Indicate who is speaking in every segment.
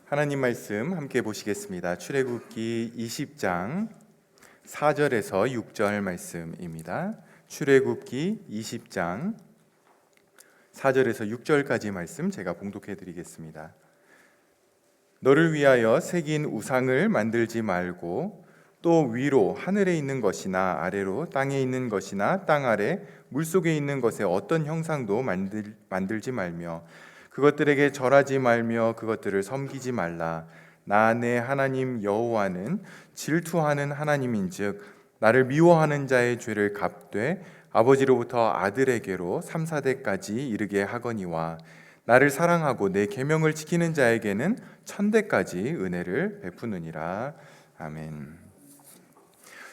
Speaker 1: 하나님 말씀 함께 보시겠습니다. 출애굽기 20장 4절에서 6절 말씀입니다. 출애굽기 20장 4절에서 6절까지 말씀 제가 봉독해 드리겠습니다. 너를 위하여 새긴 우상을 만들지 말고 또 위로 하늘에 있는 것이나 아래로 땅에 있는 것이나 땅 아래 물속에 있는 것에 어떤 형상도 만들지 말며 그것들에게 절하지 말며 그것들을 섬기지 말라. 나 내 하나님 여호와는 질투하는 하나님인즉 나를 미워하는 자의 죄를 갚되 아버지로부터 아들에게로 3, 4대까지 이르게 하거니와 나를 사랑하고 내 계명을 지키는 자에게는 1000대까지 은혜를 베푸느니라. 아멘.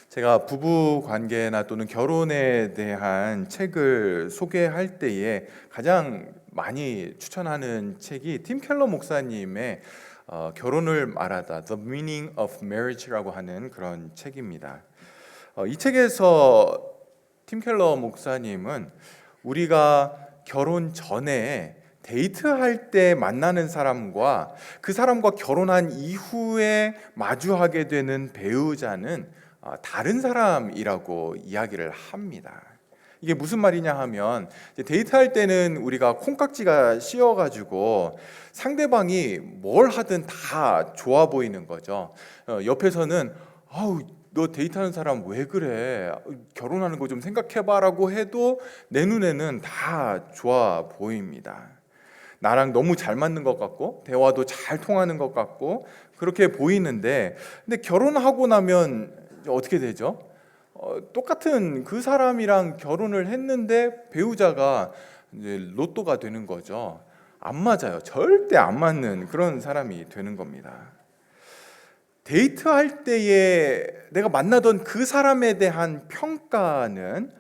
Speaker 1: 제가 부부 관계나 또는 결혼에 대한 책을 소개할 때에 가장 많이 추천하는 책이 팀 켈러 목사님의 결혼을 말하다 The Meaning of Marriage라고 하는 그런 책입니다. 이 책에서 팀 켈러 목사님은 우리가 결혼 전에 데이트할 때 만나는 사람과 그 사람과 결혼한 이후에 마주하게 되는 배우자는 다른 사람이라고 이야기를 합니다. 이게 무슨 말이냐 하면 데이트할 때는 우리가 콩깍지가 씌어가지고 상대방이 뭘 하든 다 좋아 보이는 거죠. 옆에서는 아우 너 데이트하는 사람 왜 그래? 결혼하는 거 좀 생각해봐라고 해도 내 눈에는 다 좋아 보입니다. 나랑 너무 잘 맞는 것 같고 대화도 잘 통하는 것 같고 그렇게 보이는데 근데 결혼하고 나면 어떻게 되죠? 똑같은 그 사람이랑 결혼을 했는데 배우자가 이제 로또가 되는 거죠. 안 맞아요. 절대 안 맞는 그런 사람이 되는 겁니다. 데이트할 때에 내가 만나던 그 사람에 대한 평가는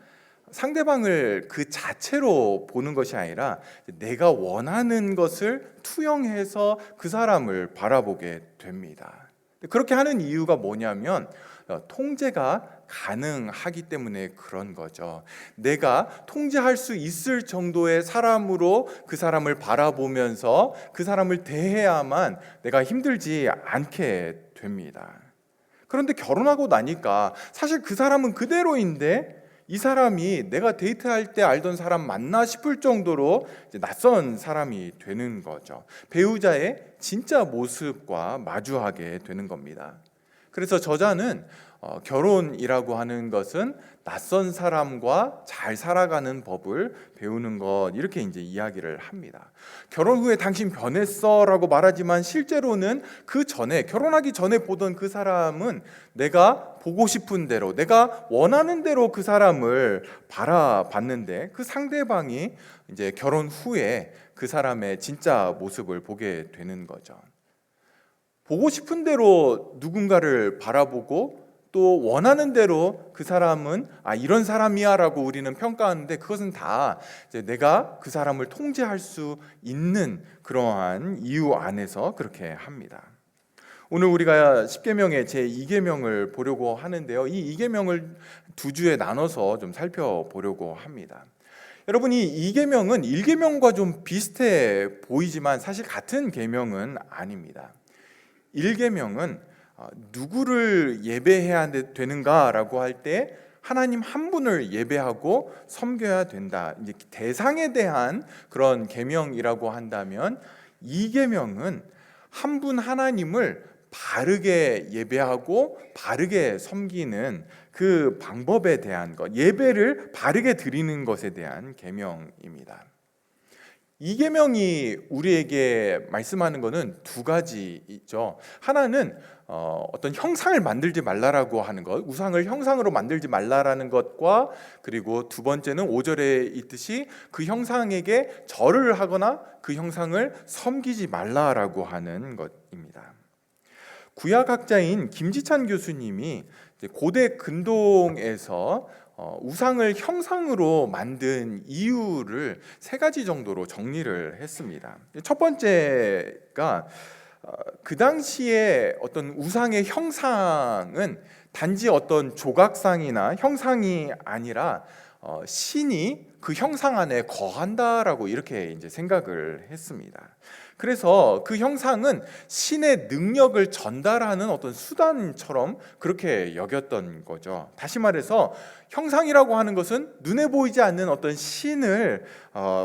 Speaker 1: 상대방을 그 자체로 보는 것이 아니라 내가 원하는 것을 투영해서 그 사람을 바라보게 됩니다. 그렇게 하는 이유가 뭐냐면 통제가 가능하기 때문에 그런 거죠. 내가 통제할 수 있을 정도의 사람으로 그 사람을 바라보면서 그 사람을 대해야만 내가 힘들지 않게 됩니다. 그런데 결혼하고 나니까 사실 그 사람은 그대로인데 이 사람이 내가 데이트할 때 알던 사람 맞나 싶을 정도로 이제 낯선 사람이 되는 거죠. 배우자의 진짜 모습과 마주하게 되는 겁니다. 그래서 저자는 결혼이라고 하는 것은 낯선 사람과 잘 살아가는 법을 배우는 것 이렇게 이제 이야기를 합니다. 결혼 후에 당신 변했어라고 말하지만 실제로는 그 전에 결혼하기 전에 보던 그 사람은 내가 보고 싶은 대로 내가 원하는 대로 그 사람을 바라봤는데 그 상대방이 이제 결혼 후에 그 사람의 진짜 모습을 보게 되는 거죠. 보고 싶은 대로 누군가를 바라보고 또 원하는 대로 그 사람은 이런 사람이야 라고 우리는 평가하는데 그것은 다 이제 내가 그 사람을 통제할 수 있는 그러한 이유 안에서 그렇게 합니다. 오늘 우리가 10계명의 제2계명을 보려고 하는데요. 이 2계명을 두 주에 나눠서 좀 살펴보려고 합니다. 여러분 이 2계명은 1계명과 좀 비슷해 보이지만 사실 같은 계명은 아닙니다. 1계명은 누구를 예배해야 되는가라고 할 때 하나님 한 분을 예배하고 섬겨야 된다. 이제 대상에 대한 그런 계명이라고 한다면 2계명은 한 분 하나님을 바르게 예배하고 바르게 섬기는 그 방법에 대한 것, 예배를 바르게 드리는 것에 대한 계명입니다. 이 계명이 우리에게 말씀하는 것은 두 가지죠. 하나는 어떤 형상을 만들지 말라라고 하는 것, 우상을 형상으로 만들지 말라라는 것과 그리고 두 번째는 5절에 있듯이 그 형상에게 절을 하거나 그 형상을 섬기지 말라라고 하는 것입니다. 구약학자인 김지찬 교수님이 고대 근동에서 우상을 형상으로 만든 이유를 세 가지 정도로 정리를 했습니다. 첫 번째가 그 당시에 어떤 우상의 형상은 단지 어떤 조각상이나 형상이 아니라 신이 그 형상 안에 거한다라고 이렇게 이제 생각을 했습니다. 그래서 그 형상은 신의 능력을 전달하는 어떤 수단처럼 그렇게 여겼던 거죠. 다시 말해서 형상이라고 하는 것은 눈에 보이지 않는 어떤 신을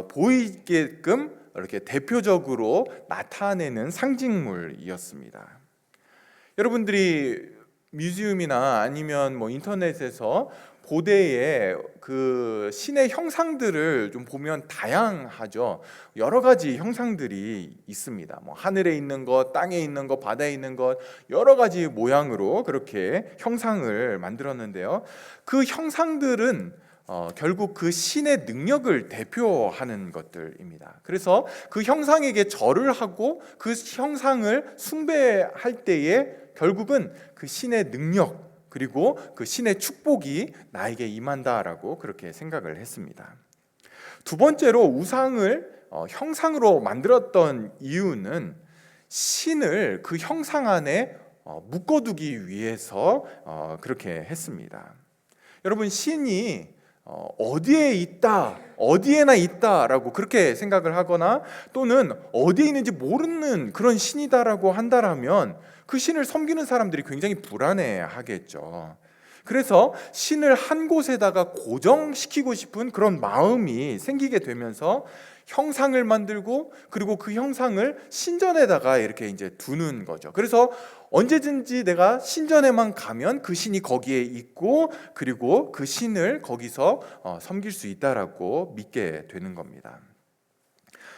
Speaker 1: 보이게끔 이렇게 대표적으로 나타내는 상징물이었습니다. 여러분들이 뮤지엄이나 아니면 뭐 인터넷에서 고대의 그 신의 형상들을 좀 보면 다양하죠. 여러 가지 형상들이 있습니다. 뭐 하늘에 있는 것, 땅에 있는 것, 바다에 있는 것, 여러 가지 모양으로 그렇게 형상을 만들었는데요. 그 형상들은 결국 그 신의 능력을 대표하는 것들입니다. 그래서 그 형상에게 절을 하고 그 형상을 숭배할 때에 결국은 그 신의 능력 그리고 그 신의 축복이 나에게 임한다라고 그렇게 생각을 했습니다. 두 번째로 우상을 형상으로 만들었던 이유는 신을 그 형상 안에 묶어두기 위해서 그렇게 했습니다. 여러분, 신이 어디에 있다, 어디에나 있다라고 그렇게 생각을 하거나 또는 어디에 있는지 모르는 그런 신이다라고 한다라면 그 신을 섬기는 사람들이 굉장히 불안해하겠죠. 그래서 신을 한 곳에다가 고정시키고 싶은 그런 마음이 생기게 되면서 형상을 만들고 그리고 그 형상을 신전에다가 이렇게 이제 두는 거죠. 그래서 언제든지 내가 신전에만 가면 그 신이 거기에 있고 그리고 그 신을 거기서 섬길 수 있다라고 믿게 되는 겁니다.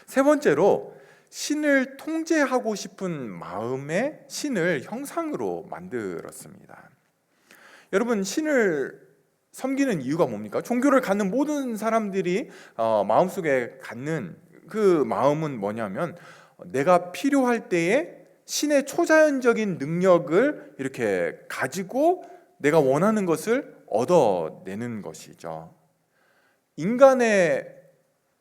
Speaker 1: 세 번째로 신을 통제하고 싶은 마음에 신을 형상으로 만들었습니다. 여러분, 신을 섬기는 이유가 뭡니까? 종교를 갖는 모든 사람들이 마음속에 갖는 그 마음은 뭐냐면 내가 필요할 때에 신의 초자연적인 능력을 이렇게 가지고 내가 원하는 것을 얻어내는 것이죠. 인간의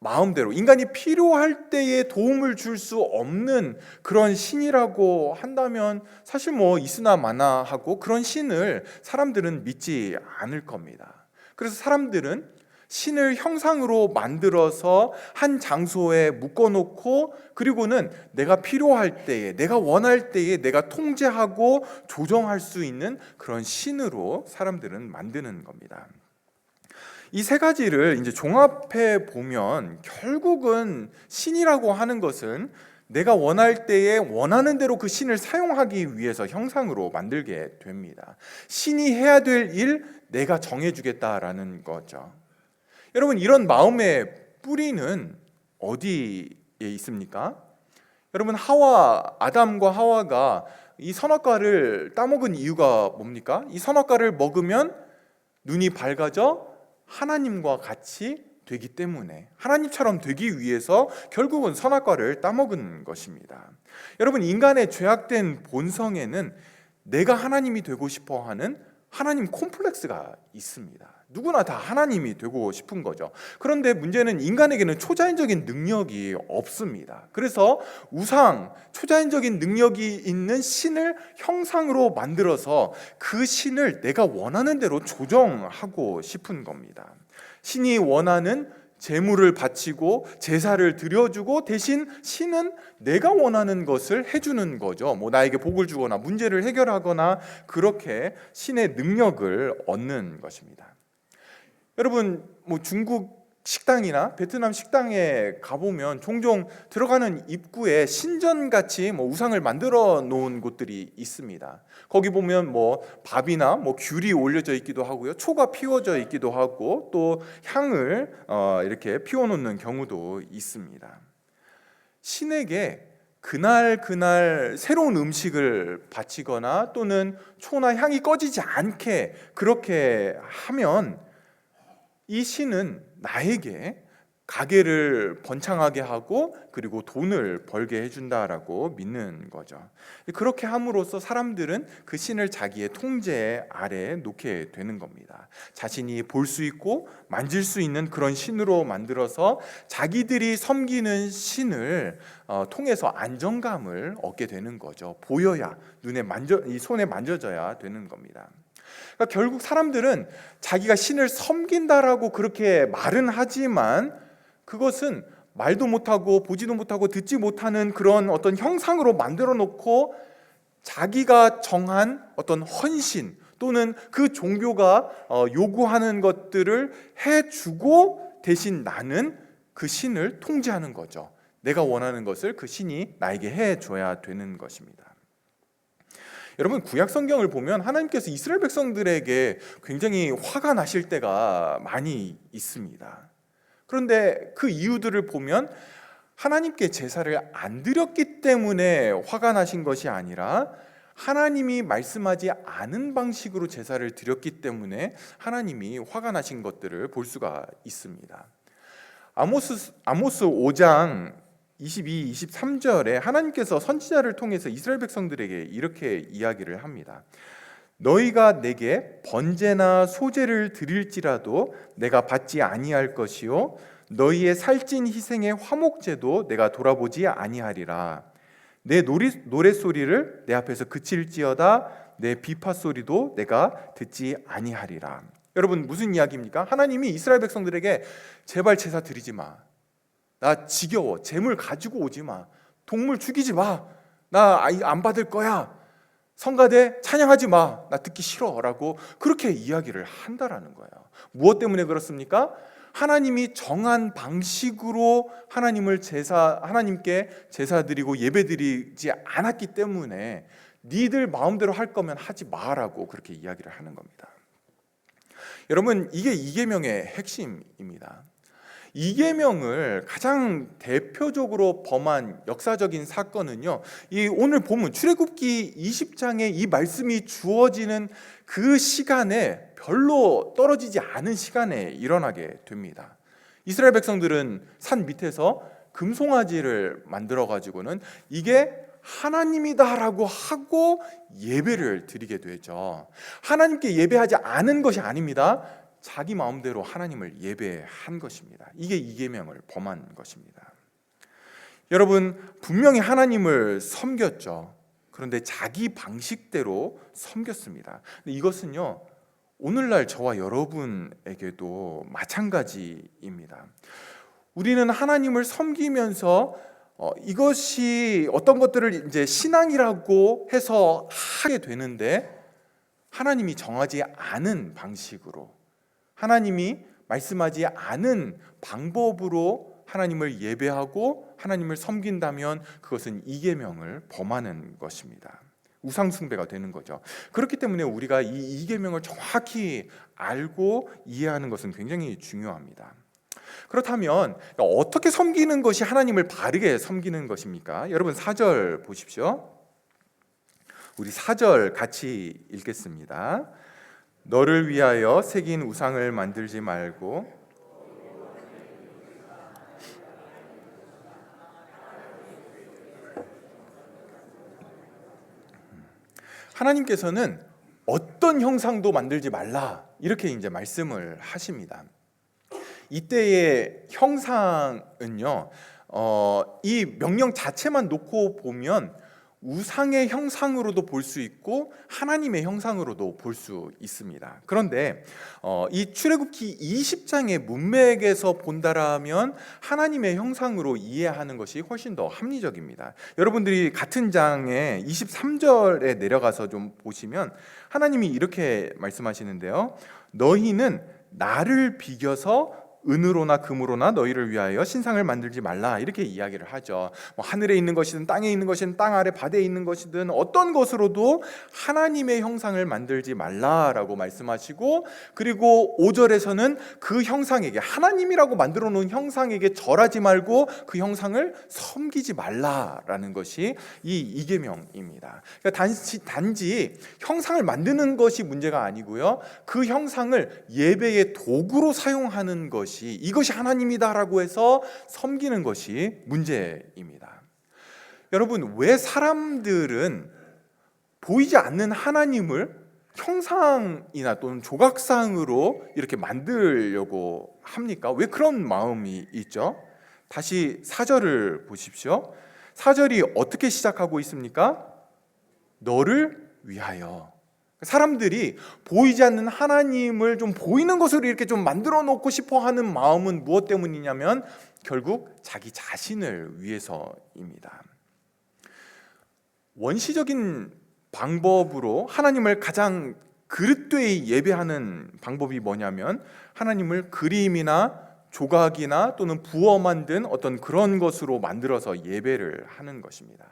Speaker 1: 마음대로 인간이 필요할 때에 도움을 줄 수 없는 그런 신이라고 한다면 사실 뭐 있으나 마나 하고 그런 신을 사람들은 믿지 않을 겁니다. 그래서 사람들은 신을 형상으로 만들어서 한 장소에 묶어놓고 그리고는 내가 필요할 때에 내가 원할 때에 내가 통제하고 조정할 수 있는 그런 신으로 사람들은 만드는 겁니다. 이 세 가지를 이제 종합해 보면 결국은 신이라고 하는 것은 내가 원할 때에 원하는 대로 그 신을 사용하기 위해서 형상으로 만들게 됩니다. 신이 해야 될 일 내가 정해주겠다라는 거죠. 여러분, 이런 마음의 뿌리는 어디에 있습니까? 여러분, 아담과 하와가 이 선악과를 따먹은 이유가 뭡니까? 이 선악과를 먹으면 눈이 밝아져 하나님과 같이 되기 때문에 하나님처럼 되기 위해서 결국은 선악과를 따먹은 것입니다. 여러분, 인간의 죄악된 본성에는 내가 하나님이 되고 싶어 하는 하나님 콤플렉스가 있습니다. 누구나 다 하나님이 되고 싶은 거죠. 그런데 문제는 인간에게는 초자연적인 능력이 없습니다. 그래서 초자연적인 능력이 있는 신을 형상으로 만들어서 그 신을 내가 원하는 대로 조정하고 싶은 겁니다. 신이 원하는 제물을 바치고 제사를 드려주고 대신 신은 내가 원하는 것을 해주는 거죠. 뭐 나에게 복을 주거나 문제를 해결하거나 그렇게 신의 능력을 얻는 것입니다. 여러분, 뭐 중국 식당이나 베트남 식당에 가보면 종종 들어가는 입구에 신전같이 뭐 우상을 만들어 놓은 곳들이 있습니다. 거기 보면 뭐 밥이나 뭐 귤이 올려져 있기도 하고요, 초가 피워져 있기도 하고 또 향을 이렇게 피워 놓는 경우도 있습니다. 신에게 그날 새로운 음식을 바치거나 또는 초나 향이 꺼지지 않게 그렇게 하면 이 신은 나에게 가게를 번창하게 하고 그리고 돈을 벌게 해준다라고 믿는 거죠. 그렇게 함으로써 사람들은 그 신을 자기의 통제 아래에 놓게 되는 겁니다. 자신이 볼 수 있고 만질 수 있는 그런 신으로 만들어서 자기들이 섬기는 신을 통해서 안정감을 얻게 되는 거죠. 보여야 이 손에 만져져야 되는 겁니다. 그러니까 결국 사람들은 자기가 신을 섬긴다라고 그렇게 말은 하지만 그것은 말도 못하고 보지도 못하고 듣지 못하는 그런 어떤 형상으로 만들어 놓고 자기가 정한 어떤 헌신 또는 그 종교가 요구하는 것들을 해주고 대신 나는 그 신을 통제하는 거죠. 내가 원하는 것을 그 신이 나에게 해줘야 되는 것입니다. 여러분, 구약 성경을 보면 하나님께서 이스라엘 백성들에게 굉장히 화가 나실 때가 많이 있습니다. 그런데 그 이유들을 보면 하나님께 제사를 안 드렸기 때문에 화가 나신 것이 아니라 하나님이 말씀하지 않은 방식으로 제사를 드렸기 때문에 하나님이 화가 나신 것들을 볼 수가 있습니다. 아모스 5장 22, 23절에 하나님께서 선지자를 통해서 이스라엘 백성들에게 이렇게 이야기를 합니다. 너희가 내게 번제나 소제를 드릴지라도 내가 받지 아니할 것이요 너희의 살찐 희생의 화목제도 내가 돌아보지 아니하리라. 내 노랫소리를 내 앞에서 그칠지어다 내 비파소리도 내가 듣지 아니하리라. 여러분, 무슨 이야기입니까? 하나님이 이스라엘 백성들에게 제발 제사 드리지 마, 나 지겨워, 재물 가지고 오지 마, 동물 죽이지 마, 나 안 받을 거야, 성가대 찬양하지 마, 나 듣기 싫어 라고 그렇게 이야기를 한다라는 거예요. 무엇 때문에 그렇습니까? 하나님이 정한 방식으로 하나님께 제사 드리고 예배 드리지 않았기 때문에 니들 마음대로 할 거면 하지 마라고 그렇게 이야기를 하는 겁니다. 여러분, 이게 이계명의 핵심입니다. 이계명을 가장 대표적으로 범한 역사적인 사건은요, 이 오늘 본문 출애굽기 20장에 이 말씀이 주어지는 그 시간에 별로 떨어지지 않은 시간에 일어나게 됩니다. 이스라엘 백성들은 산 밑에서 금송아지를 만들어 가지고는 이게 하나님이다라고 하고 예배를 드리게 되죠. 하나님께 예배하지 않은 것이 아닙니다. 자기 마음대로 하나님을 예배한 것입니다. 이게 이계명을 범한 것입니다. 여러분, 분명히 하나님을 섬겼죠. 그런데 자기 방식대로 섬겼습니다. 근데 이것은요, 오늘날 저와 여러분에게도 마찬가지입니다. 우리는 하나님을 섬기면서 이것이 어떤 것들을 이제 신앙이라고 해서 하게 되는데 하나님이 정하지 않은 방식으로, 하나님이 말씀하지 않은 방법으로 하나님을 예배하고 하나님을 섬긴다면 그것은 이계명을 범하는 것입니다. 우상 숭배가 되는 거죠. 그렇기 때문에 우리가 이 이계명을 정확히 알고 이해하는 것은 굉장히 중요합니다. 그렇다면 어떻게 섬기는 것이 하나님을 바르게 섬기는 것입니까? 여러분, 4절 보십시오. 우리 4절 같이 읽겠습니다. 너를 위하여 새긴 우상을 만들지 말고 하나님께서는 어떤 형상도 만들지 말라 이렇게 이제 말씀을 하십니다. 이때의 형상은요, 이 명령 자체만 놓고 보면 우상의 형상으로도 볼 수 있고 하나님의 형상으로도 볼 수 있습니다. 그런데 이 출애굽기 20장의 문맥에서 본다라면 하나님의 형상으로 이해하는 것이 훨씬 더 합리적입니다. 여러분들이 같은 장에 23절에 내려가서 좀 보시면 하나님이 이렇게 말씀하시는데요. 너희는 나를 비겨서 은으로나 금으로나 너희를 위하여 신상을 만들지 말라 이렇게 이야기를 하죠. 하늘에 있는 것이든 땅에 있는 것이든 땅 아래 바다에 있는 것이든 어떤 것으로도 하나님의 형상을 만들지 말라라고 말씀하시고, 그리고 5절에서는 그 형상에게, 하나님이라고 만들어 놓은 형상에게 절하지 말고 그 형상을 섬기지 말라라는 것이 이 이계명입니다. 그러니까 단지 형상을 만드는 것이 문제가 아니고요, 그 형상을 예배의 도구로 사용하는 것이, 이것이 하나님이다라고 해서 섬기는 것이 문제입니다. 여러분, 왜 사람들은 보이지 않는 하나님을 형상이나 또는 조각상으로 이렇게 만들려고 합니까? 왜 그런 마음이 있죠? 다시 4절을 보십시오. 4절이 어떻게 시작하고 있습니까? 너를 위하여. 사람들이 보이지 않는 하나님을 좀 보이는 것으로 이렇게 좀 만들어 놓고 싶어 하는 마음은 무엇 때문이냐면 결국 자기 자신을 위해서입니다. 원시적인 방법으로 하나님을 가장 그릇되이 예배하는 방법이 뭐냐면 하나님을 그림이나 조각이나 또는 부어 만든 어떤 그런 것으로 만들어서 예배를 하는 것입니다.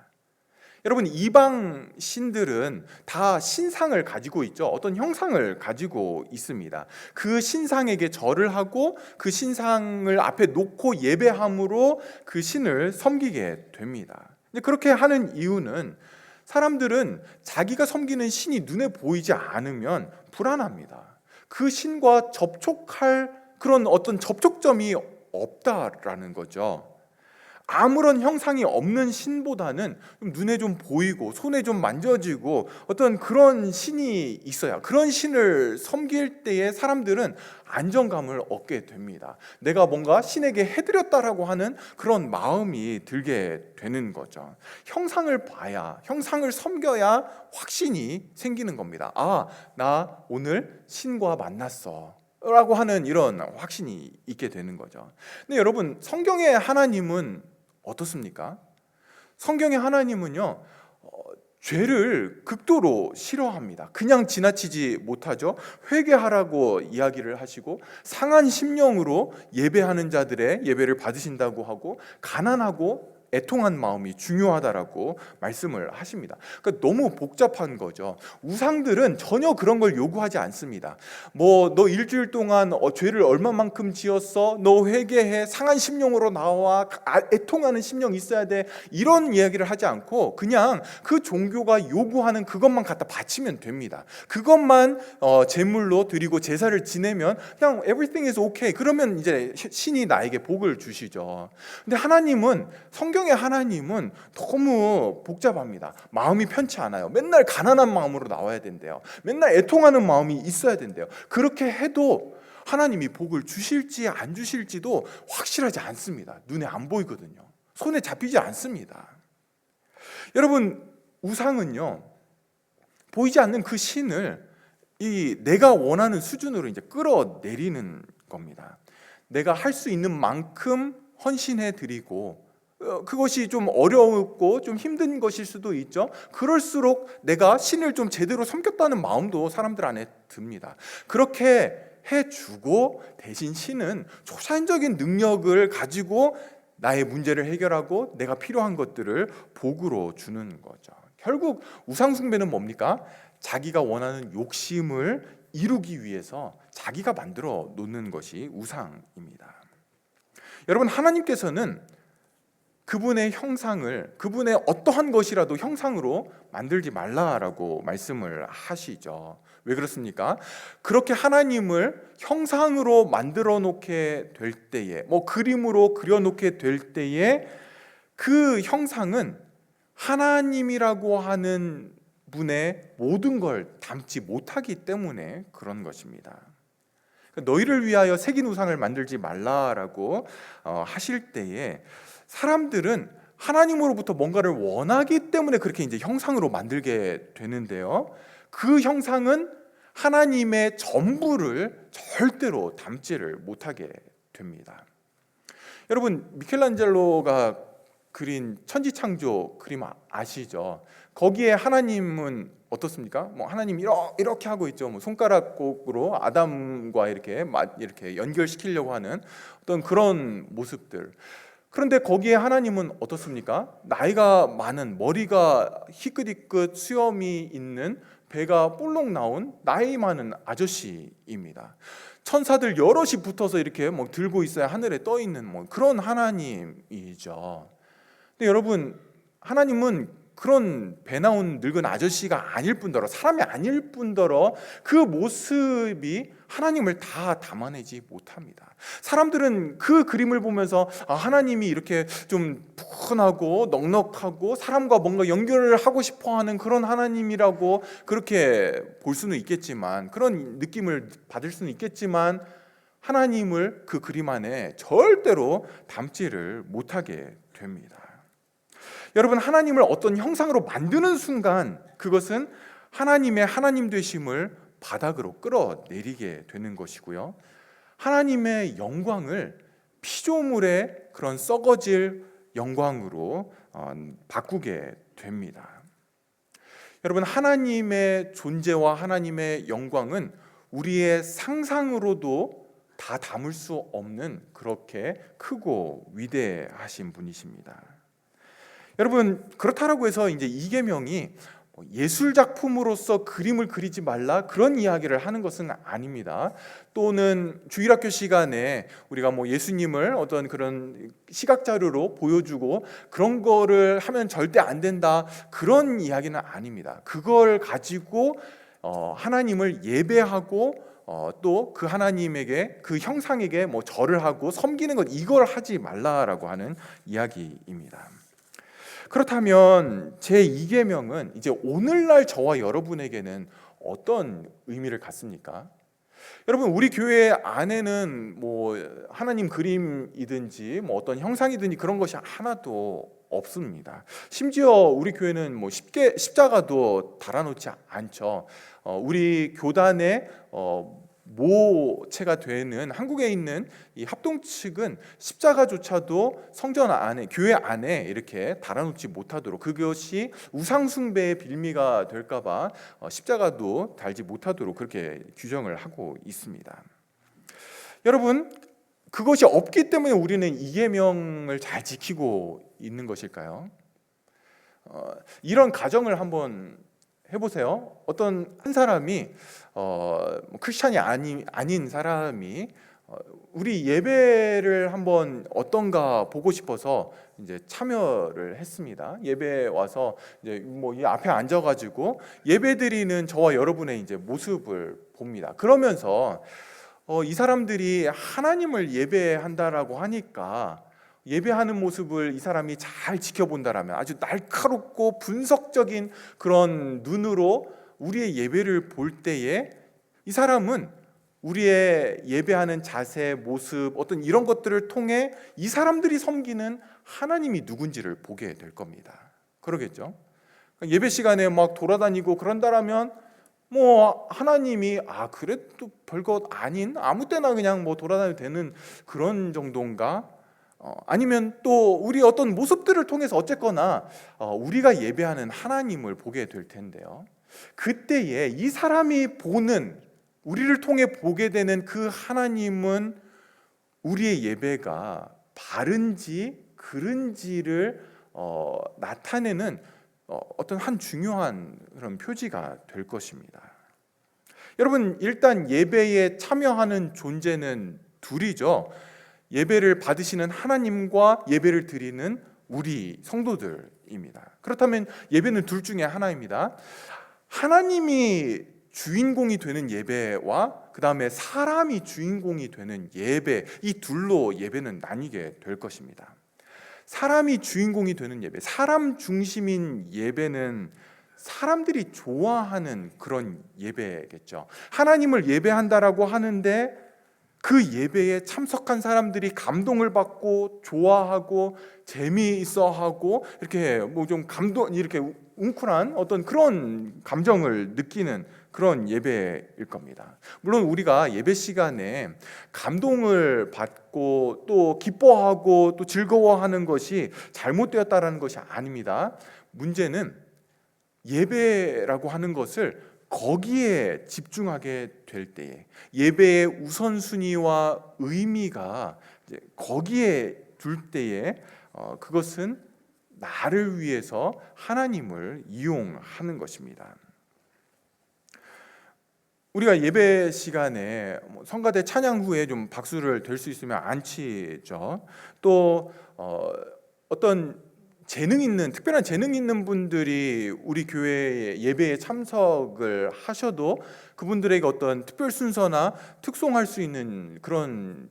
Speaker 1: 여러분, 이방 신들은 다 신상을 가지고 있죠. 어떤 형상을 가지고 있습니다. 그 신상에게 절을 하고 그 신상을 앞에 놓고 예배함으로 그 신을 섬기게 됩니다. 그렇게 하는 이유는 사람들은 자기가 섬기는 신이 눈에 보이지 않으면 불안합니다. 그 신과 접촉할 그런 어떤 접촉점이 없다라는 거죠. 아무런 형상이 없는 신보다는 눈에 좀 보이고 손에 좀 만져지고 어떤 그런 신이 있어야, 그런 신을 섬길 때에 사람들은 안정감을 얻게 됩니다. 내가 뭔가 신에게 해드렸다라고 하는 그런 마음이 들게 되는 거죠. 형상을 봐야, 형상을 섬겨야 확신이 생기는 겁니다. 아, 나 오늘 신과 만났어 라고 하는 이런 확신이 있게 되는 거죠. 근데 여러분, 성경의 하나님은 어떻습니까? 성경의 하나님은요, 죄를 극도로 싫어합니다. 그냥 지나치지 못하죠. 회개하라고 이야기를 하시고 상한 심령으로 예배하는 자들의 예배를 받으신다고 하고 가난하고 애통한 마음이 중요하다라고 말씀을 하십니다. 그러니까 너무 복잡한 거죠. 우상들은 전혀 그런 걸 요구하지 않습니다. 뭐 너 일주일 동안 죄를 얼마만큼 지었어? 너 회개해. 상한 심령으로 나와. 애통하는 심령 있어야 돼. 이런 이야기를 하지 않고 그냥 그 종교가 요구하는 그것만 갖다 바치면 됩니다. 그것만 제물로 드리고 제사를 지내면 그냥 everything is okay. 그러면 이제 신이 나에게 복을 주시죠. 근데 하나님은 성경의 하나님은 너무 복잡합니다. 마음이 편치 않아요. 맨날 가난한 마음으로 나와야 된대요. 맨날 애통하는 마음이 있어야 된대요. 그렇게 해도 하나님이 복을 주실지 안 주실지도 확실하지 않습니다. 눈에 안 보이거든요. 손에 잡히지 않습니다. 여러분, 우상은요, 보이지 않는 그 신을 내가 원하는 수준으로 이제 끌어내리는 겁니다. 내가 할 수 있는 만큼 헌신해 드리고, 그것이 좀 어렵고 좀 힘든 것일 수도 있죠. 그럴수록 내가 신을 좀 제대로 섬겼다는 마음도 사람들 안에 듭니다. 그렇게 해주고 대신 신은 초자연적인 능력을 가지고 나의 문제를 해결하고 내가 필요한 것들을 복으로 주는 거죠. 결국 우상숭배는 뭡니까? 자기가 원하는 욕심을 이루기 위해서 자기가 만들어 놓는 것이 우상입니다. 여러분, 하나님께서는 그분의 형상을, 그분의 어떠한 것이라도 형상으로 만들지 말라라고 말씀을 하시죠. 왜 그렇습니까? 그렇게 하나님을 형상으로 만들어 놓게 될 때에, 그림으로 그려 놓게 될 때에 그 형상은 하나님이라고 하는 분의 모든 걸 담지 못하기 때문에 그런 것입니다. 너희를 위하여 새긴 우상을 만들지 말라라고 하실 때에 사람들은 하나님으로부터 뭔가를 원하기 때문에 그렇게 이제 형상으로 만들게 되는데요. 그 형상은 하나님의 전부를 절대로 담지를 못하게 됩니다. 여러분, 미켈란젤로가 그린 천지창조 그림 아시죠? 거기에 하나님은 어떻습니까? 하나님 이렇게 하고 있죠. 손가락으로 아담과 이렇게 연결시키려고 하는 어떤 그런 모습들. 그런데 거기에 하나님은 어떻습니까? 나이가 많은, 머리가 희끗희끗 수염이 있는, 배가 볼록 나온 나이 많은 아저씨입니다. 천사들 여럿이 붙어서 이렇게 들고 있어야 하늘에 떠 있는 그런 하나님이죠. 근데 여러분, 하나님은 그런 배 나온 늙은 아저씨가 아닐 뿐더러, 사람이 아닐 뿐더러 그 모습이 하나님을 다 담아내지 못합니다. 사람들은 그 그림을 보면서 하나님이 이렇게 좀 푸근하고 넉넉하고 사람과 뭔가 연결을 하고 싶어하는 그런 하나님이라고 그렇게 볼 수는 있겠지만, 그런 느낌을 받을 수는 있겠지만, 하나님을 그 그림 안에 절대로 담지를 못하게 됩니다. 여러분, 하나님을 어떤 형상으로 만드는 순간 그것은 하나님의 하나님 되심을 바닥으로 끌어내리게 되는 것이고요, 하나님의 영광을 피조물의 그런 썩어질 영광으로 바꾸게 됩니다. 여러분, 하나님의 존재와 하나님의 영광은 우리의 상상으로도 다 담을 수 없는 그렇게 크고 위대하신 분이십니다. 여러분, 그렇다라고 해서 이제 이 계명이 예술 작품으로서 그림을 그리지 말라 그런 이야기를 하는 것은 아닙니다. 또는 주일학교 시간에 우리가 예수님을 어떤 그런 시각 자료로 보여주고 그런 거를 하면 절대 안 된다 그런 이야기는 아닙니다. 그걸 가지고 하나님을 예배하고 또 그 하나님에게 그 형상에게 절을 하고 섬기는 것, 이걸 하지 말라라고 하는 이야기입니다. 그렇다면 제2계명은 이제 오늘날 저와 여러분에게는 어떤 의미를 갖습니까? 여러분, 우리 교회 안에는 하나님 그림이든지 어떤 형상이든지 그런 것이 하나도 없습니다. 심지어 우리 교회는 십자가도 달아놓지 않죠. 우리 교단의 모체가 되는 한국에 있는 이 합동 측은 십자가조차도 성전 안에, 교회 안에 이렇게 달아놓지 못하도록, 그것이 우상숭배의 빌미가 될까봐 십자가도 달지 못하도록 그렇게 규정을 하고 있습니다. 여러분, 그것이 없기 때문에 우리는 이 계명을 잘 지키고 있는 것일까요? 이런 가정을 한번 해보세요. 어떤 한 사람이 크리스찬이 아닌 사람이 우리 예배를 한번 어떤가 보고 싶어서 이제 참여를 했습니다. 예배에 와서 이제 이 앞에 앉아가지고 예배드리는 저와 여러분의 이제 모습을 봅니다. 그러면서 이 사람들이 하나님을 예배한다라고 하니까 예배하는 모습을 이 사람이 잘 지켜본다라면 아주 날카롭고 분석적인 그런 눈으로 우리의 예배를 볼 때에 이 사람은 우리의 예배하는 자세, 모습, 어떤 이런 것들을 통해 이 사람들이 섬기는 하나님이 누군지를 보게 될 겁니다. 그러겠죠? 예배 시간에 막 돌아다니고 그런다라면 하나님이 그래도 별것 아닌 아무 때나 그냥 돌아다녀도 되는 그런 정도인가? 아니면 또 우리 어떤 모습들을 통해서 어쨌거나 우리가 예배하는 하나님을 보게 될 텐데요. 그때에 이 사람이 보는, 우리를 통해 보게 되는 그 하나님은 우리의 예배가 바른지 그른지를 나타내는 어떤 한 중요한 그런 표지가 될 것입니다. 여러분, 일단 예배에 참여하는 존재는 둘이죠. 예배를 받으시는 하나님과 예배를 드리는 우리 성도들입니다. 그렇다면 예배는 둘 중에 하나입니다. 하나님이 주인공이 되는 예배와 그 다음에 사람이 주인공이 되는 예배, 이 둘로 예배는 나뉘게 될 것입니다. 사람이 주인공이 되는 예배, 사람 중심인 예배는 사람들이 좋아하는 그런 예배겠죠. 하나님을 예배한다라고 하는데 그 예배에 참석한 사람들이 감동을 받고 좋아하고 재미있어하고 이렇게 좀 감동, 이렇게 웅크란 어떤 그런 감정을 느끼는 그런 예배일 겁니다. 물론 우리가 예배 시간에 감동을 받고 또 기뻐하고 또 즐거워하는 것이 잘못되었다라는 것이 아닙니다. 문제는 예배라고 하는 것을 거기에 집중하게 될 때에, 예배의 우선순위와 의미가 거기에 둘 때에 그것은 나를 위해서 하나님을 이용하는 것입니다. 우리가 예배 시간에 성가대 찬양 후에 좀 박수를 댈 수 있으면 안 치죠. 또 어떤 특별한 재능 있는 분들이 우리 교회 예배에 참석을 하셔도 그분들에게 어떤 특별 순서나 특송할 수 있는 그런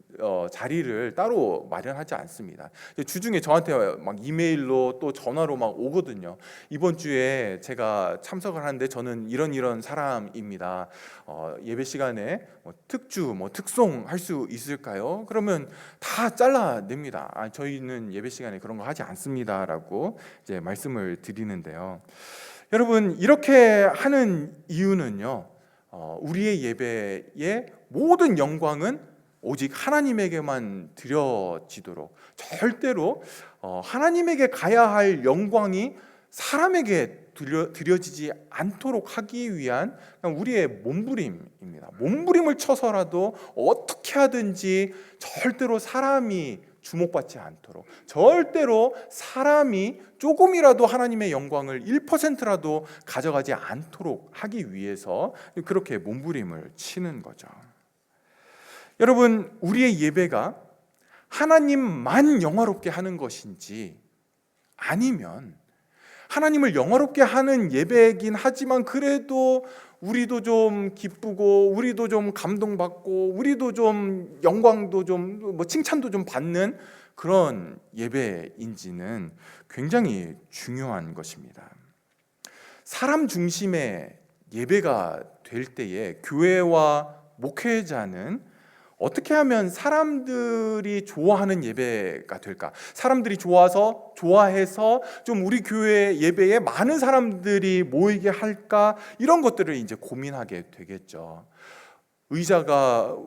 Speaker 1: 자리를 따로 마련하지 않습니다. 주중에 저한테 막 이메일로 또 전화로 막 오거든요. 이번 주에 제가 참석을 하는데 저는 이런 사람입니다. 예배 시간에 특주, 특송 할 수 있을까요? 그러면 다 잘라냅니다. 저희는 예배 시간에 그런 거 하지 않습니다라고 이제 말씀을 드리는데요. 여러분, 이렇게 하는 이유는요, 우리의 예배의 모든 영광은 오직 하나님에게만 드려지도록, 절대로 하나님에게 가야 할 영광이 사람에게 드려지지 않도록 하기 위한 우리의 몸부림입니다. 몸부림을 쳐서라도 어떻게 하든지 절대로 사람이 주목받지 않도록, 절대로 사람이 조금이라도 하나님의 영광을 1%라도 가져가지 않도록 하기 위해서 그렇게 몸부림을 치는 거죠. 여러분, 우리의 예배가 하나님만 영화롭게 하는 것인지, 아니면 하나님을 영화롭게 하는 예배이긴 하지만 그래도 우리도 좀 기쁘고 우리도 좀 감동받고 우리도 좀 영광도 좀 칭찬도 좀 받는 그런 예배인지는 굉장히 중요한 것입니다. 사람 중심의 예배가 될 때에 교회와 목회자는 어떻게 하면 사람들이 좋아하는 예배가 될까? 사람들이 좋아해서 좀 우리 교회 예배에 많은 사람들이 모이게 할까? 이런 것들을 이제 고민하게 되겠죠. 의자가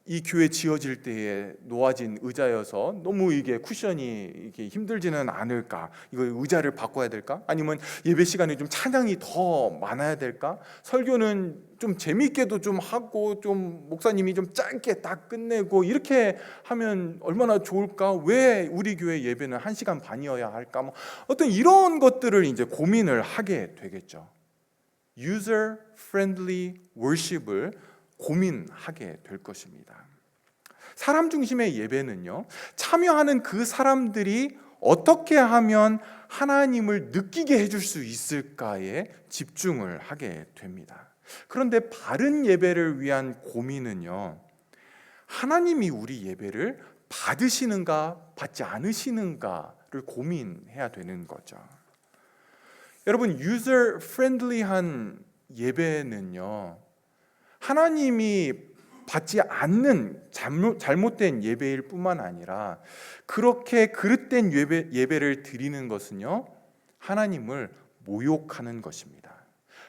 Speaker 1: 이 교회 지어질 때에 놓아진 의자여서 너무 이게 쿠션이 이게 힘들지는 않을까? 이거 의자를 바꿔야 될까? 아니면 예배 시간에 좀 찬양이 더 많아야 될까? 설교는 좀 재미있게도 좀 하고 좀 목사님이 좀 짧게 딱 끝내고 이렇게 하면 얼마나 좋을까? 왜 우리 교회 예배는 1시간 반이어야 할까? 어떤 이런 것들을 이제 고민을 하게 되겠죠. User friendly worship을 고민하게 될 것입니다. 사람 중심의 예배는요, 참여하는 그 사람들이 어떻게 하면 하나님을 느끼게 해줄 수 있을까에 집중을 하게 됩니다. 그런데 바른 예배를 위한 고민은요, 하나님이 우리 예배를 받으시는가 받지 않으시는가를 고민해야 되는 거죠. 여러분, 유저 프렌들리한 예배는요, 하나님이 받지 않는 잘못된 예배일 뿐만 아니라 그렇게 그릇된 예배를 드리는 것은요, 하나님을 모욕하는 것입니다.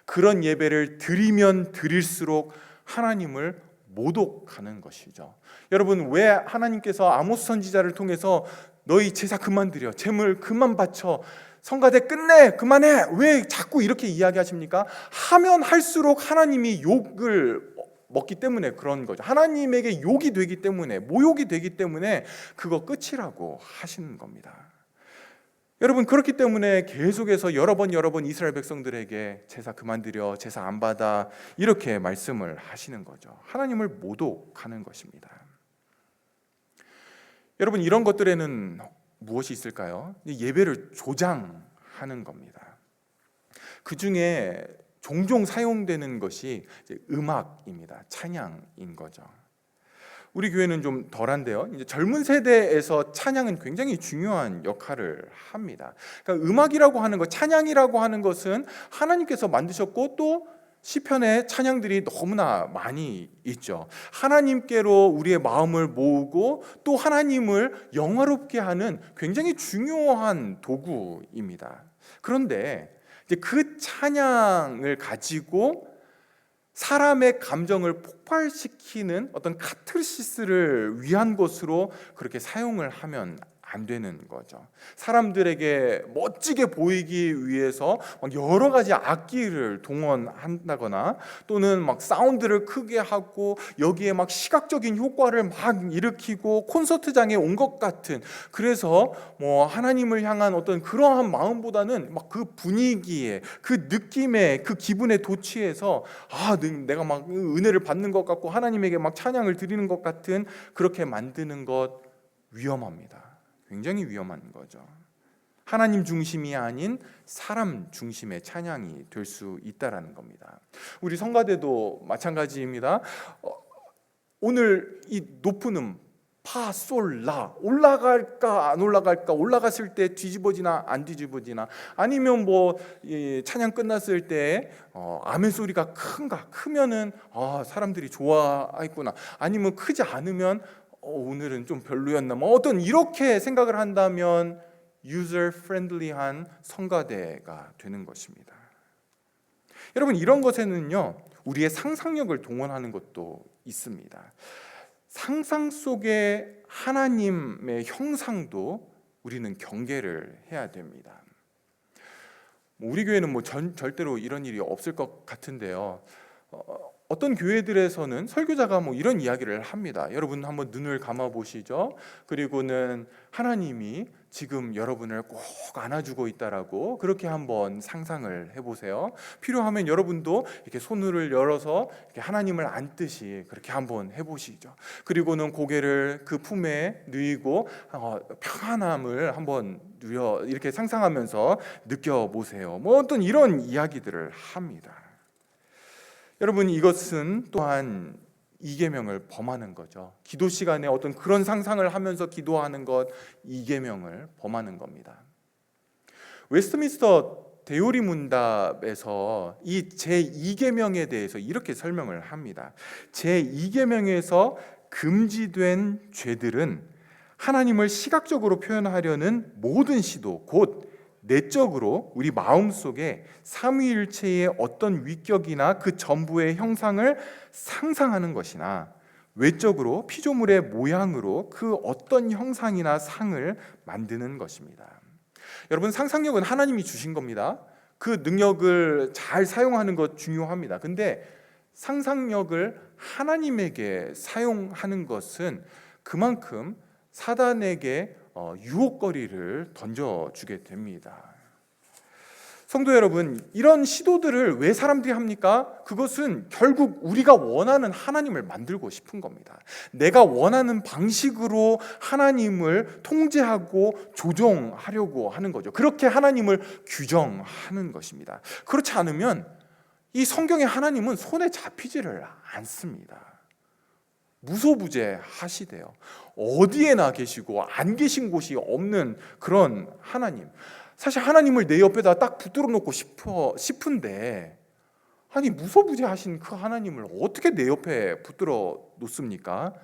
Speaker 1: 그런 예배를 드리면 드릴수록 하나님을 모독하는 것이죠. 여러분, 왜 하나님께서 아모스 선지자를 통해서 너희 제사 그만 드려, 제물 그만 바쳐, 성가대 끝내, 그만해, 왜 자꾸 이렇게 이야기하십니까? 하면 할수록 하나님이 욕을 먹기 때문에 그런 거죠. 하나님에게 욕이 되기 때문에, 모욕이 되기 때문에 그거 끝이라고 하시는 겁니다. 여러분, 그렇기 때문에 계속해서 여러 번 이스라엘 백성들에게 제사 그만 드려, 제사 안 받아, 이렇게 말씀을 하시는 거죠. 하나님을 모독하는 것입니다. 여러분, 이런 것들에는 무엇이 있을까요? 예배를 조장하는 겁니다. 그 중에 종종 사용되는 것이 음악입니다. 찬양인 거죠. 우리 교회는 좀 덜한데요. 이제 젊은 세대에서 찬양은 굉장히 중요한 역할을 합니다. 그러니까 음악이라고 하는 것, 찬양이라고 하는 것은 하나님께서 만드셨고 또 시편에 찬양들이 너무나 많이 있죠. 하나님께로 우리의 마음을 모으고 또 하나님을 영화롭게 하는 굉장히 중요한 도구입니다. 그런데 이제 그 찬양을 가지고 사람의 감정을 폭발시키는 어떤 카타르시스를 위한 것으로 그렇게 사용을 하면 안 되는 거죠. 사람들에게 멋지게 보이기 위해서 막 여러 가지 악기를 동원한다거나 또는 막 사운드를 크게 하고 여기에 막 시각적인 효과를 막 일으키고 콘서트장에 온 것 같은, 그래서 뭐 하나님을 향한 어떤 그러한 마음보다는 막 그 분위기에, 그 느낌에, 그 기분에 도취해서 내가 막 은혜를 받는 것 같고 하나님에게 막 찬양을 드리는 것 같은, 그렇게 만드는 것 위험합니다. 굉장히 위험한 거죠. 하나님 중심이 아닌 사람 중심의 찬양이 될 수 있다라는 겁니다. 우리 성가대도 마찬가지입니다. 오늘 이 높은 음 파, 솔, 라 올라갈까 안 올라갈까, 올라갔을 때 뒤집어지나 안 뒤집어지나, 아니면 뭐 찬양 끝났을 때 아멘 소리가 크면은 사람들이 좋아했구나, 아니면 크지 않으면 오늘은 좀 별로였나, 뭐 어떤 이렇게 생각을 한다면 유저 프렌들리한 성가대가 되는 것입니다. 여러분, 이런 것에는요 우리의 상상력을 동원하는 것도 있습니다. 상상 속의 하나님의 형상도 우리는 경계를 해야 됩니다. 우리 교회는 절대로 이런 일이 없을 것 같은데요. 어떤 교회들에서는 설교자가 이런 이야기를 합니다. 여러분 한번 눈을 감아 보시죠. 그리고는 하나님이 지금 여러분을 꼭 안아주고 있다라고 그렇게 한번 상상을 해보세요. 필요하면 여러분도 이렇게 손을 열어서 이렇게 하나님을 안듯이 그렇게 한번 해보시죠. 그리고는 고개를 그 품에 누이고 평안함을 한번 이렇게 상상하면서 느껴보세요. 어떤 이런 이야기들을 합니다. 여러분, 이것은 또한 이계명을 범하는 거죠. 기도 시간에 어떤 그런 상상을 하면서 기도하는 것, 이계명을 범하는 겁니다. 웨스트민스터 대요리 문답에서 이 제2계명에 대해서 이렇게 설명을 합니다. 제2계명에서 금지된 죄들은 하나님을 시각적으로 표현하려는 모든 시도, 곧 내적으로 우리 마음속에 삼위일체의 어떤 위격이나 그 전부의 형상을 상상하는 것이나 외적으로 피조물의 모양으로 그 어떤 형상이나 상을 만드는 것입니다. 여러분, 상상력은 하나님이 주신 겁니다. 그 능력을 잘 사용하는 것 중요합니다. 근데 상상력을 하나님에게 사용하는 것은 그만큼 사단에게 유혹거리를 던져주게 됩니다. 성도 여러분, 이런 시도들을 왜 사람들이 합니까? 그것은 결국 우리가 원하는 하나님을 만들고 싶은 겁니다. 내가 원하는 방식으로 하나님을 통제하고 조정하려고 하는 거죠. 그렇게 하나님을 규정하는 것입니다. 그렇지 않으면 이 성경의 하나님은 손에 잡히지를 않습니다. 무소부재하시대요. 어디에나 계시고 안 계신 곳이 없는 그런 하나님. 사실 하나님을 내 옆에다 딱 붙들어 놓고 싶은데, 아니 무소부재하신 그 하나님을 어떻게 내 옆에 붙들어 놓습니까?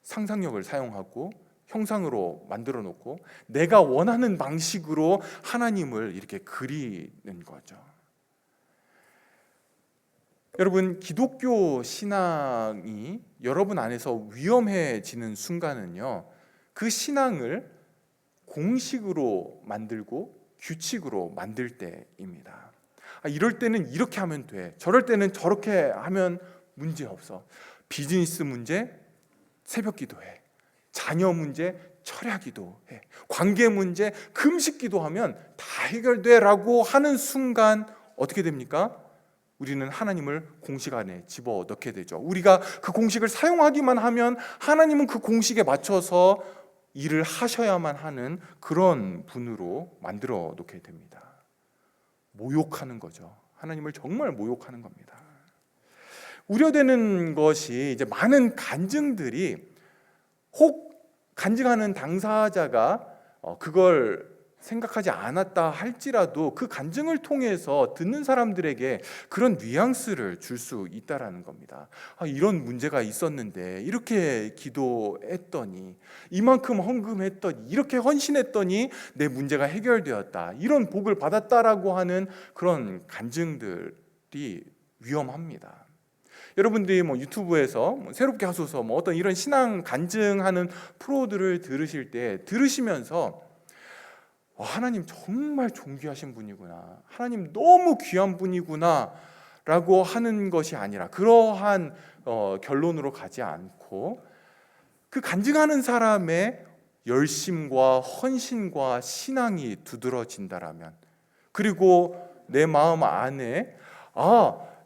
Speaker 1: 상상력을 사용하고 형상으로 만들어 놓고 내가 원하는 방식으로 하나님을 이렇게 그리는 거죠. 여러분, 기독교 신앙이 여러분 안에서 위험해지는 순간은요, 그 신앙을 공식으로 만들고 규칙으로 만들 때입니다. 이럴 때는 이렇게 하면 돼, 저럴 때는 저렇게 하면 문제 없어. 비즈니스 문제 새벽 기도해, 자녀 문제 철야 기도해, 관계 문제 금식 기도하면 다 해결돼 라고 하는 순간 어떻게 됩니까? 우리는 하나님을 공식 안에 집어넣게 되죠. 우리가 그 공식을 사용하기만 하면 하나님은 그 공식에 맞춰서 일을 하셔야만 하는 그런 분으로 만들어 놓게 됩니다. 모욕하는 거죠. 하나님을 정말 모욕하는 겁니다. 우려되는 것이 이제 많은 간증들이 혹 간증하는 당사자가 그걸 생각하지 않았다 할지라도 그 간증을 통해서 듣는 사람들에게 그런 뉘앙스를 줄 수 있다라는 겁니다. 이런 문제가 있었는데 이렇게 기도했더니, 이만큼 헌금했더니, 이렇게 헌신했더니 내 문제가 해결되었다, 이런 복을 받았다라고 하는 그런 간증들이 위험합니다. 여러분들이 유튜브에서 새롭게 하소서 어떤 이런 신앙 간증하는 프로들을 들으시면서 하나님 정말 존귀하신 분이구나, 하나님 너무 귀한 분이구나 라고 하는 것이 아니라, 그러한 결론으로 가지 않고 그 간증하는 사람의 열심과 헌신과 신앙이 두드러진다라면, 그리고 내 마음 안에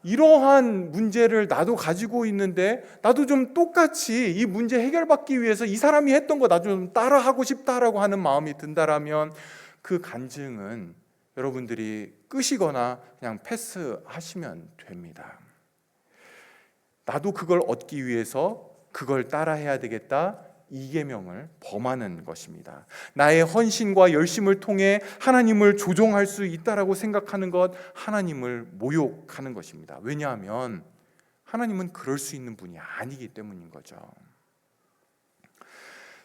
Speaker 1: 이러한 문제를 나도 가지고 있는데 나도 좀 똑같이 이 문제 해결받기 위해서 이 사람이 했던 거 나도 좀 따라하고 싶다라고 하는 마음이 든다라면, 그 간증은 여러분들이 끄시거나 그냥 패스하시면 됩니다. 나도 그걸 얻기 위해서 그걸 따라해야 되겠다, 이계명을 범하는 것입니다. 나의 헌신과 열심을 통해 하나님을 조종할 수 있다라고 생각하는 것, 하나님을 모욕하는 것입니다. 왜냐하면 하나님은 그럴 수 있는 분이 아니기 때문인 거죠.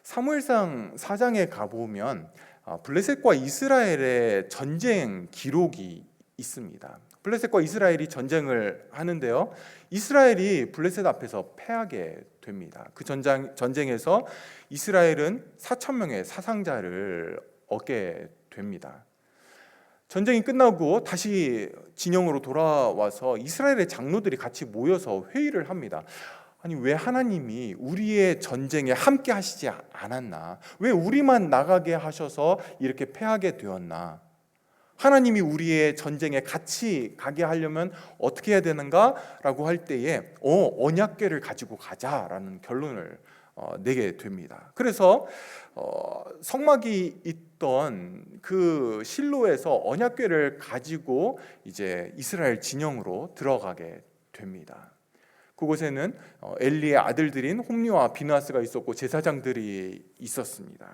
Speaker 1: 사무엘상 4장에 가보면 블레셋과 이스라엘의 전쟁 기록이 있습니다. 블레셋과 이스라엘이 전쟁을 하는데요. 이스라엘이 블레셋 앞에서 패하게 됩니다. 그 전쟁에서 이스라엘은 4천 명의 사상자를 얻게 됩니다. 전쟁이 끝나고 다시 진영으로 돌아와서 이스라엘의 장로들이 같이 모여서 회의를 합니다. 아니, 왜 하나님이 우리의 전쟁에 함께 하시지 않았나? 왜 우리만 나가게 하셔서 이렇게 패하게 되었나? 하나님이 우리의 전쟁에 같이 가게 하려면 어떻게 해야 되는가? 라고 할 때에 언약궤를 가지고 가자라는 결론을 내게 됩니다. 그래서 성막이 있던 그 실로에서 언약궤를 가지고 이제 이스라엘 진영으로 들어가게 됩니다. 그곳에는 엘리의 아들들인 홈리와 비느하스가 있었고 제사장들이 있었습니다.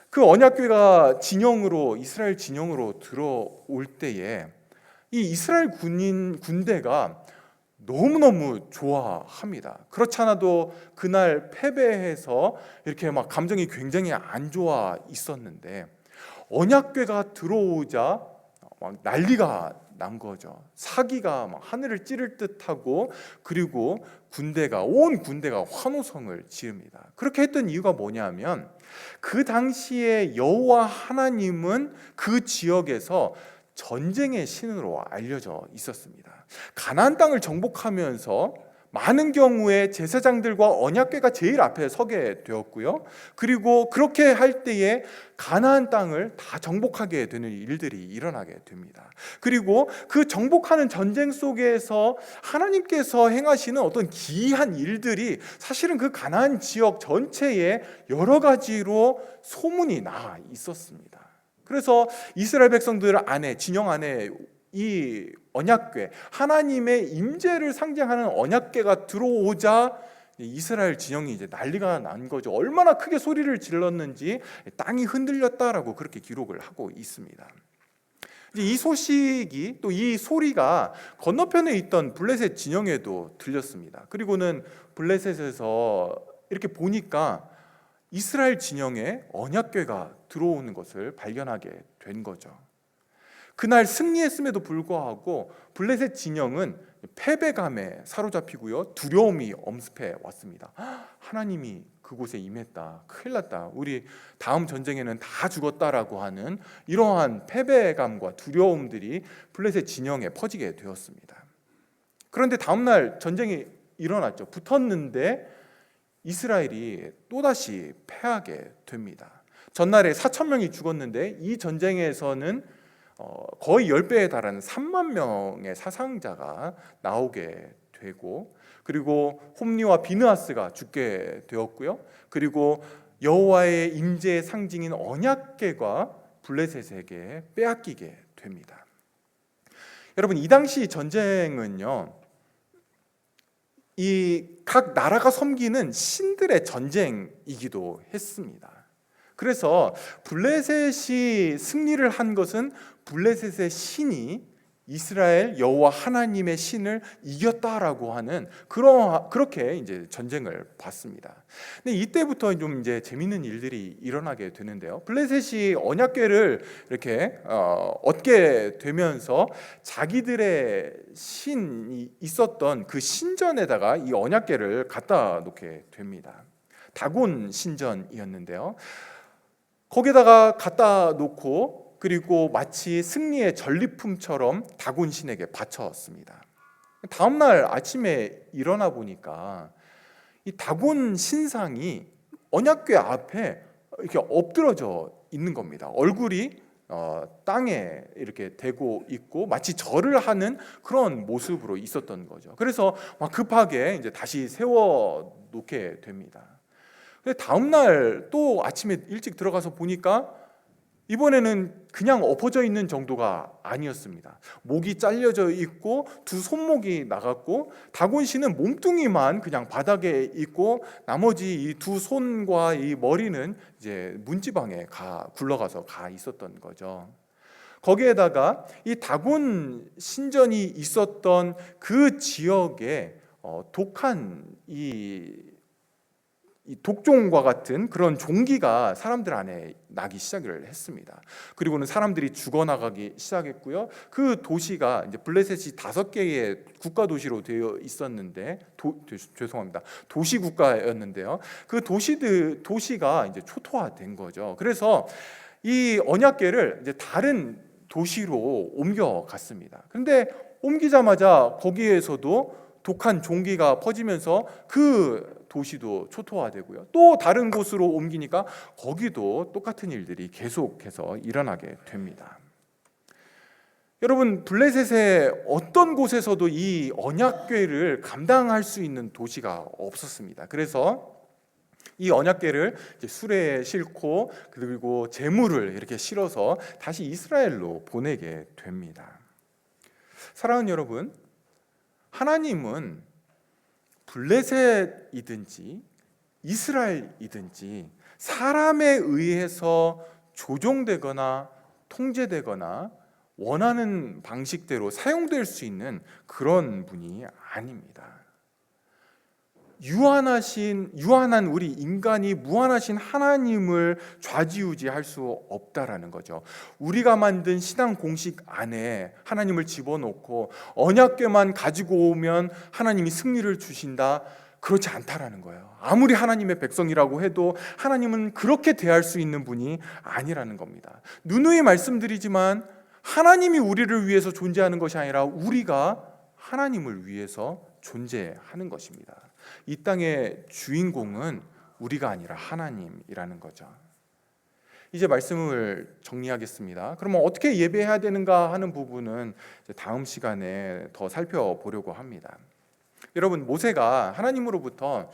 Speaker 1: 그 언약궤가 진영으로, 이스라엘 진영으로 들어올 때에 이 이스라엘 군대가 너무너무 좋아합니다. 그렇지 않아도 그날 패배해서 이렇게 막 감정이 굉장히 안 좋아 있었는데 언약궤가 들어오자 막 난리가 난 거죠. 사기가 막 하늘을 찌를 듯하고, 그리고 온 군대가 환호성을 지릅니다. 그렇게 했던 이유가 뭐냐면 그 당시에 여호와 하나님은 그 지역에서 전쟁의 신으로 알려져 있었습니다. 가나안 땅을 정복하면서 많은 경우에 제사장들과 언약궤가 제일 앞에 서게 되었고요. 그리고 그렇게 할 때에 가나안 땅을 다 정복하게 되는 일들이 일어나게 됩니다. 그리고 그 정복하는 전쟁 속에서 하나님께서 행하시는 어떤 기이한 일들이 사실은 그 가나안 지역 전체에 여러 가지로 소문이 나 있었습니다. 그래서 이스라엘 백성들 안에, 진영 안에 이 언약궤, 하나님의 임재를 상징하는 언약궤가 들어오자 이스라엘 진영이 이제 난리가 난 거죠. 얼마나 크게 소리를 질렀는지 땅이 흔들렸다라고 그렇게 기록을 하고 있습니다. 이제 이 소식이, 또 이 소리가 건너편에 있던 블레셋 진영에도 들렸습니다. 그리고는 블레셋에서 이렇게 보니까 이스라엘 진영에 언약궤가 들어오는 것을 발견하게 된 거죠. 그날 승리했음에도 불구하고 블레셋 진영은 패배감에 사로잡히고요, 두려움이 엄습해 왔습니다. 하나님이 그곳에 임했다, 큰일 났다, 우리 다음 전쟁에는 다 죽었다라고 하는 이러한 패배감과 두려움들이 블레셋 진영에 퍼지게 되었습니다. 그런데 다음날 전쟁이 일어났죠. 붙었는데 이스라엘이 또다시 패하게 됩니다. 전날에 4천 명이 죽었는데 이 전쟁에서는 거의 10배에 달하는 3만 명의 사상자가 나오게 되고, 그리고 홈리와 비느하스가 죽게 되었고요. 그리고 여호와의 임재의 상징인 언약궤가 블레셋에게 빼앗기게 됩니다. 여러분, 이 당시 전쟁은요, 이 각 나라가 섬기는 신들의 전쟁이기도 했습니다. 그래서 블레셋이 승리를 한 것은 블레셋의 신이 이스라엘 여호와 하나님의 신을 이겼다라고 하는 그렇게 이제 전쟁을 봤습니다. 근데 이때부터 좀 이제 재밌는 일들이 일어나게 되는데요. 블레셋이 언약궤를 이렇게 얻게 되면서 자기들의 신이 있었던 그 신전에다가 이 언약궤를 갖다 놓게 됩니다. 다곤 신전이었는데요. 거기다가 갖다 놓고, 그리고 마치 승리의 전리품처럼 다곤 신에게 바쳤습니다. 다음날 아침에 일어나 보니까 이 다곤 신상이 언약궤 앞에 이렇게 엎드러져 있는 겁니다. 얼굴이 땅에 이렇게 대고 있고 마치 절을 하는 그런 모습으로 있었던 거죠. 그래서 막 급하게 이제 다시 세워 놓게 됩니다. 근데 다음날 또 아침에 일찍 들어가서 보니까 이번에는 그냥 엎어져 있는 정도가 아니었습니다. 목이 잘려져 있고 두 손목이 나갔고, 다곤 씨는 몸뚱이만 그냥 바닥에 있고 나머지 이 두 손과 이 머리는 이제 문지방에 굴러가서 가 있었던 거죠. 거기에다가 이 다곤 신전이 있었던 그 지역에 독한 이 이 독종과 같은 그런 종기가 사람들 안에 나기 시작을 했습니다. 그리고는 사람들이 죽어나가기 시작했고요. 그 도시가 이제 블레셋이 5개의 국가 도시로 되어 있었는데 죄송합니다. 도시 국가였는데요. 그 도시가 이제 초토화된 거죠. 그래서 이 언약궤를 이제 다른 도시로 옮겨갔습니다. 그런데 옮기자마자 거기에서도 독한 종기가 퍼지면서 그 도시도 초토화되고요. 또 다른 곳으로 옮기니까 거기도 똑같은 일들이 계속해서 일어나게 됩니다. 여러분, 블레셋의 어떤 곳에서도 이 언약궤를 감당할 수 있는 도시가 없었습니다. 그래서 이 언약궤를 수레에 싣고 그리고 재물을 이렇게 실어서 다시 이스라엘로 보내게 됩니다. 사랑하는 여러분, 하나님은 블레셋이든지 이스라엘이든지 사람에 의해서 조종되거나 통제되거나 원하는 방식대로 사용될 수 있는 그런 분이 아닙니다. 유한한 우리 인간이 무한하신 하나님을 좌지우지할 수 없다라는 거죠. 우리가 만든 신앙 공식 안에 하나님을 집어넣고 언약궤만 가지고 오면 하나님이 승리를 주신다, 그렇지 않다라는 거예요. 아무리 하나님의 백성이라고 해도 하나님은 그렇게 대할 수 있는 분이 아니라는 겁니다. 누누이 말씀드리지만 하나님이 우리를 위해서 존재하는 것이 아니라 우리가 하나님을 위해서 존재하는 것입니다. 이 땅의 주인공은 우리가 아니라 하나님이라는 거죠. 이제 말씀을 정리하겠습니다. 그러면 어떻게 예배해야 되는가 하는 부분은 다음 시간에 더 살펴보려고 합니다. 여러분, 모세가 하나님으로부터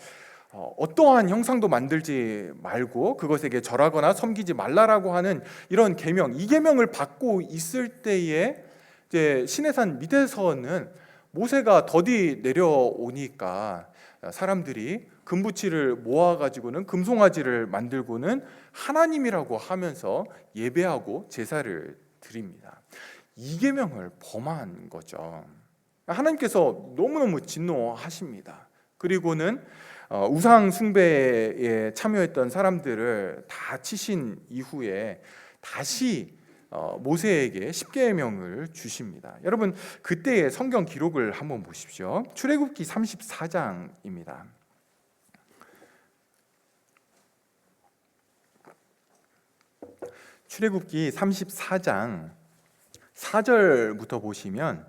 Speaker 1: 어떠한 형상도 만들지 말고 그것에게 절하거나 섬기지 말라라고 하는 이런 계명, 이 계명을 받고 있을 때에 이제 시내산 밑에서는 모세가 더디 내려오니까 사람들이 금부치를 모아가지고는 금송아지를 만들고는 하나님이라고 하면서 예배하고 제사를 드립니다. 이 계명을 범한 거죠. 하나님께서 너무너무 진노하십니다. 그리고는 우상 숭배에 참여했던 사람들을 다 치신 이후에 다시 모세에게 십계명을 주십니다. 여러분, 그때의 성경 기록을 한번 보십시오. 출애굽기 34장입니다. 출애굽기 34장 4절부터 보시면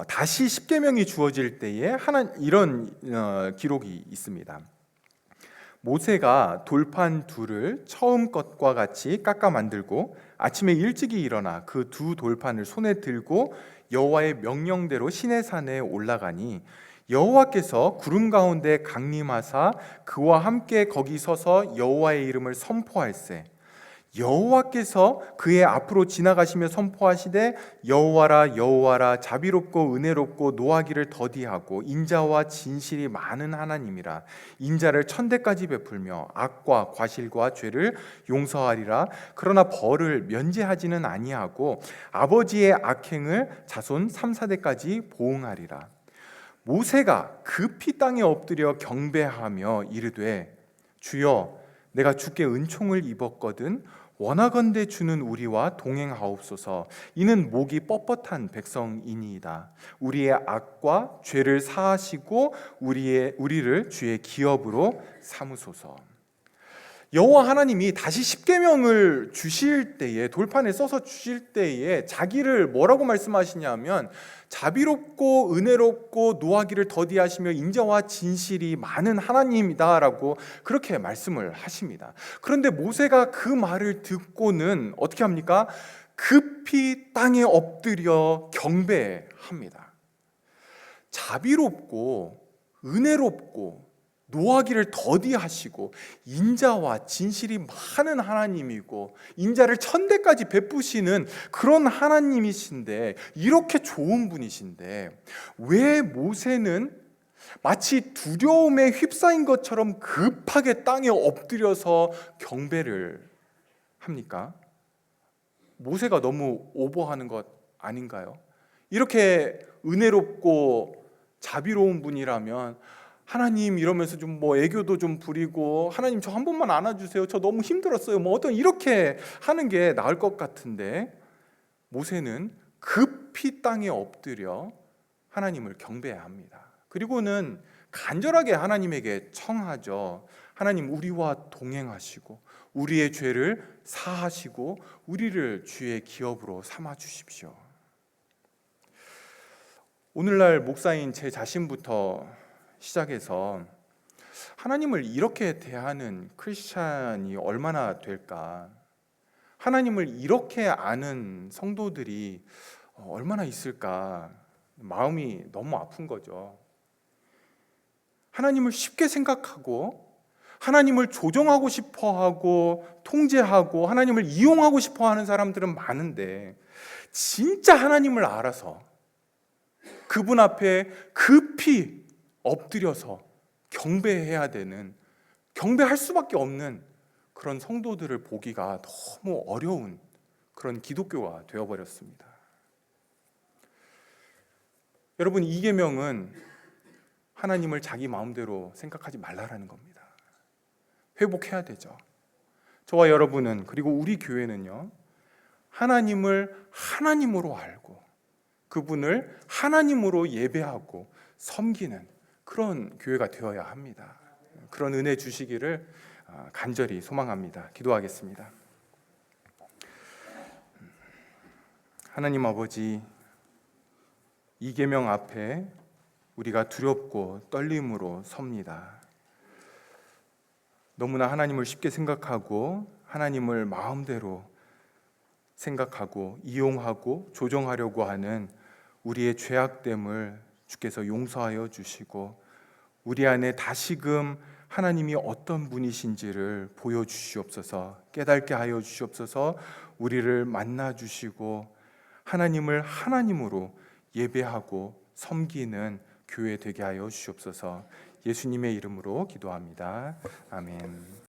Speaker 1: 다시 십계명이 주어질 때에 이런 기록이 있습니다. 모세가 돌판 둘을 처음 것과 같이 깎아 만들고 아침에 일찍이 일어나 그 두 돌판을 손에 들고 여호와의 명령대로 시내산에 올라가니 여호와께서 구름 가운데 강림하사 그와 함께 거기 서서 여호와의 이름을 선포할세. 여호와께서 그의 앞으로 지나가시며 선포하시되 여호와라 여호와라 자비롭고 은혜롭고 노하기를 더디하고 인자와 진실이 많은 하나님이라. 인자를 천대까지 베풀며 악과 과실과 죄를 용서하리라. 그러나 벌을 면제하지는 아니하고 아버지의 악행을 자손 3, 4대까지 보응하리라. 모세가 급히 땅에 엎드려 경배하며 이르되 주여 내가 주께 은총을 입었거든 원하건대 주는 우리와 동행하옵소서. 이는 목이 뻣뻣한 백성이니이다. 우리의 악과 죄를 사하시고 우리를 주의 기업으로 삼으소서. 여호와 하나님이 다시 십계명을 주실 때에, 돌판에 써서 주실 때에 자기를 뭐라고 말씀하시냐면 자비롭고 은혜롭고 노하기를 더디하시며 인자와 진실이 많은 하나님이다라고 그렇게 말씀을 하십니다. 그런데 모세가 그 말을 듣고는 어떻게 합니까? 급히 땅에 엎드려 경배합니다. 자비롭고 은혜롭고 노하기를 더디하시고 인자와 진실이 많은 하나님이고 인자를 천대까지 베푸시는 그런 하나님이신데, 이렇게 좋은 분이신데 왜 모세는 마치 두려움에 휩싸인 것처럼 급하게 땅에 엎드려서 경배를 합니까? 모세가 너무 오버하는 것 아닌가요? 이렇게 은혜롭고 자비로운 분이라면 하나님 이러면서 좀 뭐 애교도 좀 부리고 하나님 저 한 번만 안아주세요. 저 너무 힘들었어요. 뭐 어떤 이렇게 하는 게 나을 것 같은데 모세는 급히 땅에 엎드려 하나님을 경배해야 합니다. 그리고는 간절하게 하나님에게 청하죠. 하나님 우리와 동행하시고 우리의 죄를 사하시고 우리를 주의 기업으로 삼아 주십시오. 오늘날 목사인 제 자신부터 시작해서 하나님을 이렇게 대하는 크리스찬이 얼마나 될까? 하나님을 이렇게 아는 성도들이 얼마나 있을까? 마음이 너무 아픈 거죠. 하나님을 쉽게 생각하고 하나님을 조정하고 싶어하고 통제하고 하나님을 이용하고 싶어하는 사람들은 많은데 진짜 하나님을 알아서 그분 앞에 급히 엎드려서 경배해야 되는, 경배할 수밖에 없는 그런 성도들을 보기가 너무 어려운 그런 기독교가 되어버렸습니다. 여러분, 이 계명은 하나님을 자기 마음대로 생각하지 말라라는 겁니다. 회복해야 되죠. 저와 여러분은, 그리고 우리 교회는요, 하나님을 하나님으로 알고 그분을 하나님으로 예배하고 섬기는 그런 교회가 되어야 합니다. 그런 은혜 주시기를 간절히 소망합니다. 기도하겠습니다. 하나님 아버지, 이 계명 앞에 우리가 두렵고 떨림으로 섭니다. 너무나 하나님을 쉽게 생각하고 하나님을 마음대로 생각하고 이용하고 조정하려고 하는 우리의 죄악됨을 주께서 용서하여 주시고 우리 안에 다시금 하나님이 어떤 분이신지를 보여주시옵소서. 깨닫게 하여 주시옵소서. 우리를 만나 주시고 하나님을 하나님으로 예배하고 섬기는 교회 되게 하여 주시옵소서. 예수님의 이름으로 기도합니다. 아멘.